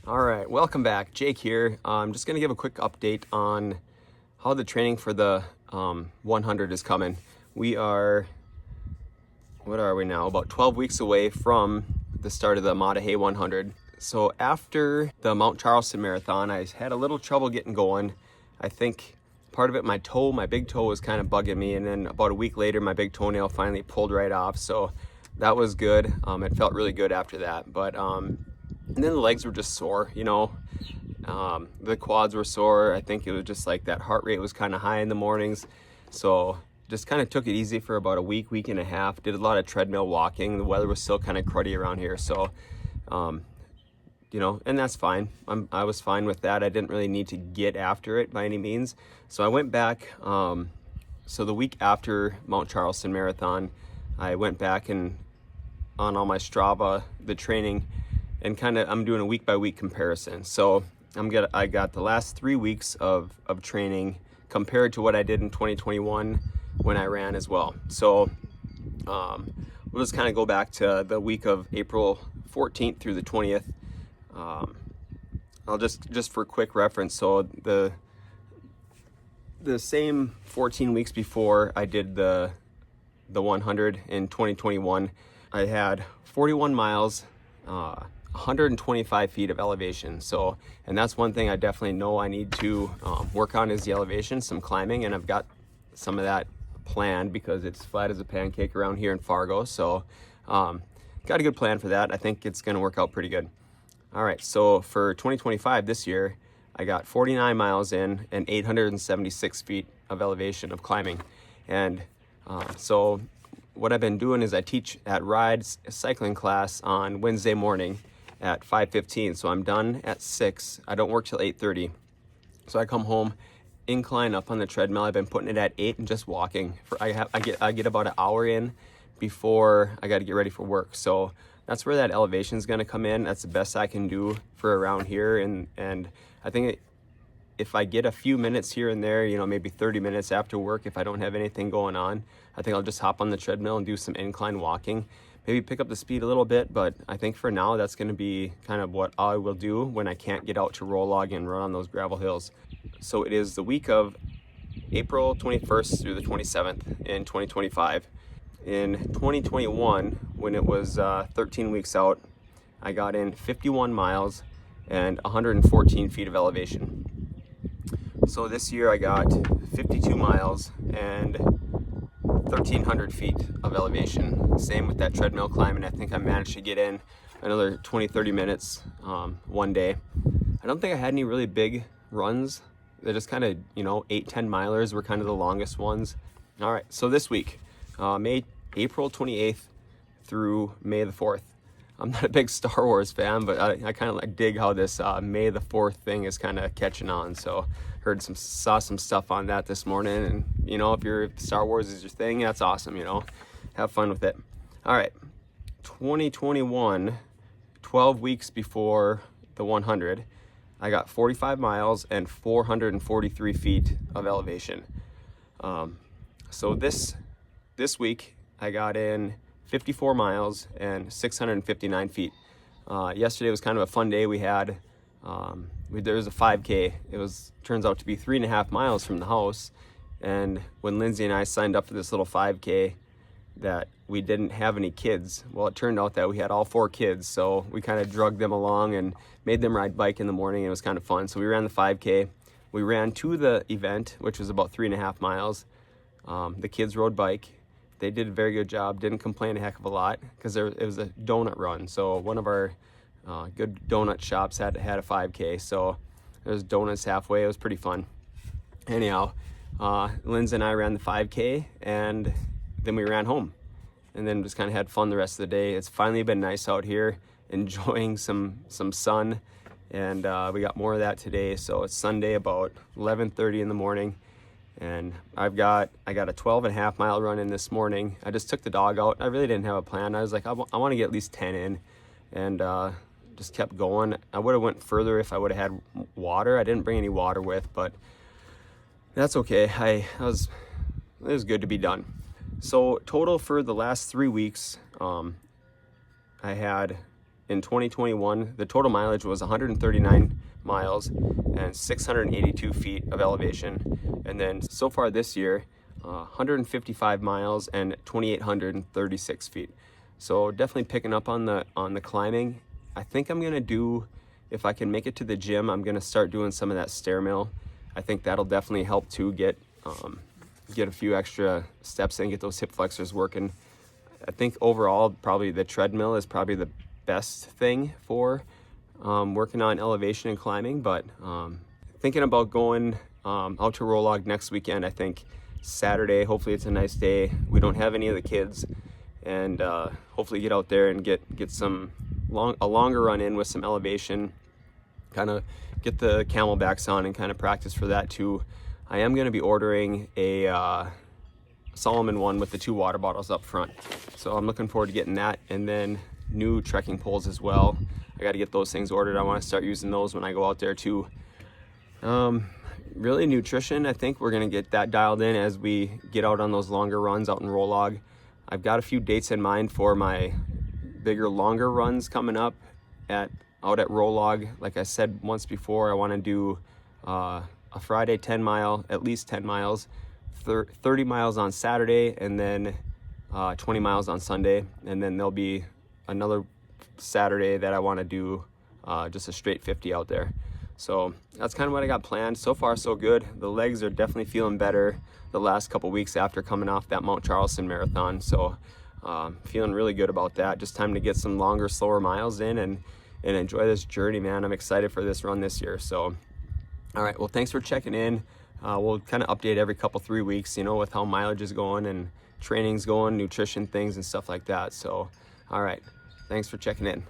All right, welcome back. Jake here. I'm just going to give a quick update on how the training for the 100 is coming. We are, what are we now? About 12 weeks away from the start of the Maah Daah Hey 100. So after the Mount Charleston Marathon, I had a little trouble getting going. I think part of it, my big toe was kind of bugging me. And then about a week later, my big toenail finally pulled right off. So that was good. It felt really good after that. But and then the legs were just sore, the quads were sore. I think it was just like that heart rate was kind of high in the mornings. So just kind of took it easy for about a week and a half. Did a lot of treadmill walking. The weather was still kind of cruddy around here. So, and that's fine. I was fine with that. I didn't really need to get after it by any means. So I went back. So the week after Mount Charleston Marathon, I went back and on all my Strava, the training, and I'm doing a week by week comparison. So I got the last 3 weeks of training compared to what I did in 2021 when I ran as well. So we'll just kind of go back to the week of April 14th through the 20th. I'll just for quick reference. So the same 14 weeks before I did the 100 in 2021, I had 41 miles, 125 feet of elevation. So, and that's one thing I definitely know I need to work on is the elevation, some climbing, and I've got some of that planned because it's flat as a pancake around here in Fargo. So, got a good plan for that. I think it's going to work out pretty good. All right, so for 2025 this year, I got 49 miles in and 876 feet of elevation of climbing. And so what I've been doing is I teach at Ride's cycling class on Wednesday morning at 5:15. So I'm done at 6. I don't work till 8:30. So I come home, incline up on the treadmill. I've been putting it at 8 and just walking. I get about an hour in before I got to get ready for work. So that's where that elevation is going to come in. That's the best I can do for around here. And I think if I get a few minutes here and there, maybe 30 minutes after work, if I don't have anything going on, I think I'll just hop on the treadmill and do some incline walking. Maybe pick up the speed a little bit, but I think for now that's going to be kind of what I will do when I can't get out to roll log and run on those gravel hills. So it is the week of April 21st through the 27th in 2025. In 2021, when it was 13 weeks out, I got in 51 miles and 114 feet of elevation. So this year I got 52 miles and 1,300 feet of elevation. Same with that treadmill climb, and I think I managed to get in another 20-30 minutes one day. I don't think I had any really big runs. They're just kind of 8-10 milers were kind of the longest ones. All right, so this week, April 28th through May the 4th. I'm not a big Star Wars fan, but I kind of dig how this May the 4th thing is kind of catching on. So saw some stuff on that this morning, and if Star Wars is your thing, that's awesome. Have fun with it. All right, 2021, 12 weeks before the 100, I got 45 miles and 443 feet of elevation. So this week I got in 54 miles and 659 feet. Yesterday was kind of a fun day. We had there was a 5K. Turns out to be 3.5 miles from the house. And when Lindsay and I signed up for this little 5K, that we didn't have any kids. Well, it turned out that we had all 4 kids, so we kind of drugged them along and made them ride bike in the morning. It was kind of fun. So we ran the 5K. We ran to the event, which was about 3.5 miles. The kids rode bike. They did a very good job. Didn't complain a heck of a lot because it was a donut run. So one of our good donut shops had a 5K. So there's donuts halfway. It was pretty fun. Anyhow, Lindsay and I ran the 5K, and then we ran home, and then just kind of had fun the rest of the day. It's finally been nice out here, enjoying some sun, and we got more of that today. So it's Sunday, about 11:30 in the morning. And I got a 12.5 mile run in this morning. I just took the dog out. I really didn't have a plan. I was like, I want to get at least 10 in, and just kept going. I would have went further if I would have had water. I didn't bring any water with, but that's okay. It was good to be done. So total for the last 3 weeks, I had in 2021, the total mileage was 139 miles and 682 feet of elevation. And then so far this year, 155 miles and 2,836 feet. So definitely picking up on the climbing. I think I'm gonna do, if I can make it to the gym, I'm gonna start doing some of that stair mill. I think that'll definitely help to get a few extra steps in, get those hip flexors working. I think overall, probably the treadmill is probably the best thing for working on elevation and climbing, but thinking about going out to Rolog next weekend. I think Saturday, hopefully it's a nice day. We don't have any of the kids, and hopefully get out there and get a longer run in with some elevation, kind of get the camelbacks on and kind of practice for that too. I am going to be ordering a Solomon one with the 2 water bottles up front, so I'm looking forward to getting that, and then new trekking poles as well. I got to get those things ordered. I want to start using those when I go out there too. Really, nutrition, I think we're going to get that dialed in as we get out on those longer runs out in Rolog. I've got a few dates in mind for my bigger, longer runs coming up out at Rolog. Like I said once before, I want to do a Friday 10 mile, at least 10 miles, 30 miles on Saturday, and then 20 miles on Sunday. And then there'll be another Saturday that I want to do just a straight 50 out there. So that's kind of what I got planned. So far, so good. The legs are definitely feeling better the last couple weeks after coming off that Mount Charleston marathon. So feeling really good about that. Just time to get some longer, slower miles in and enjoy this journey, man. I'm excited for this run this year. So, all right, well, thanks for checking in. We'll kind of update every 3 weeks, with how mileage is going and training's going, nutrition things and stuff like that. So, all right, thanks for checking in.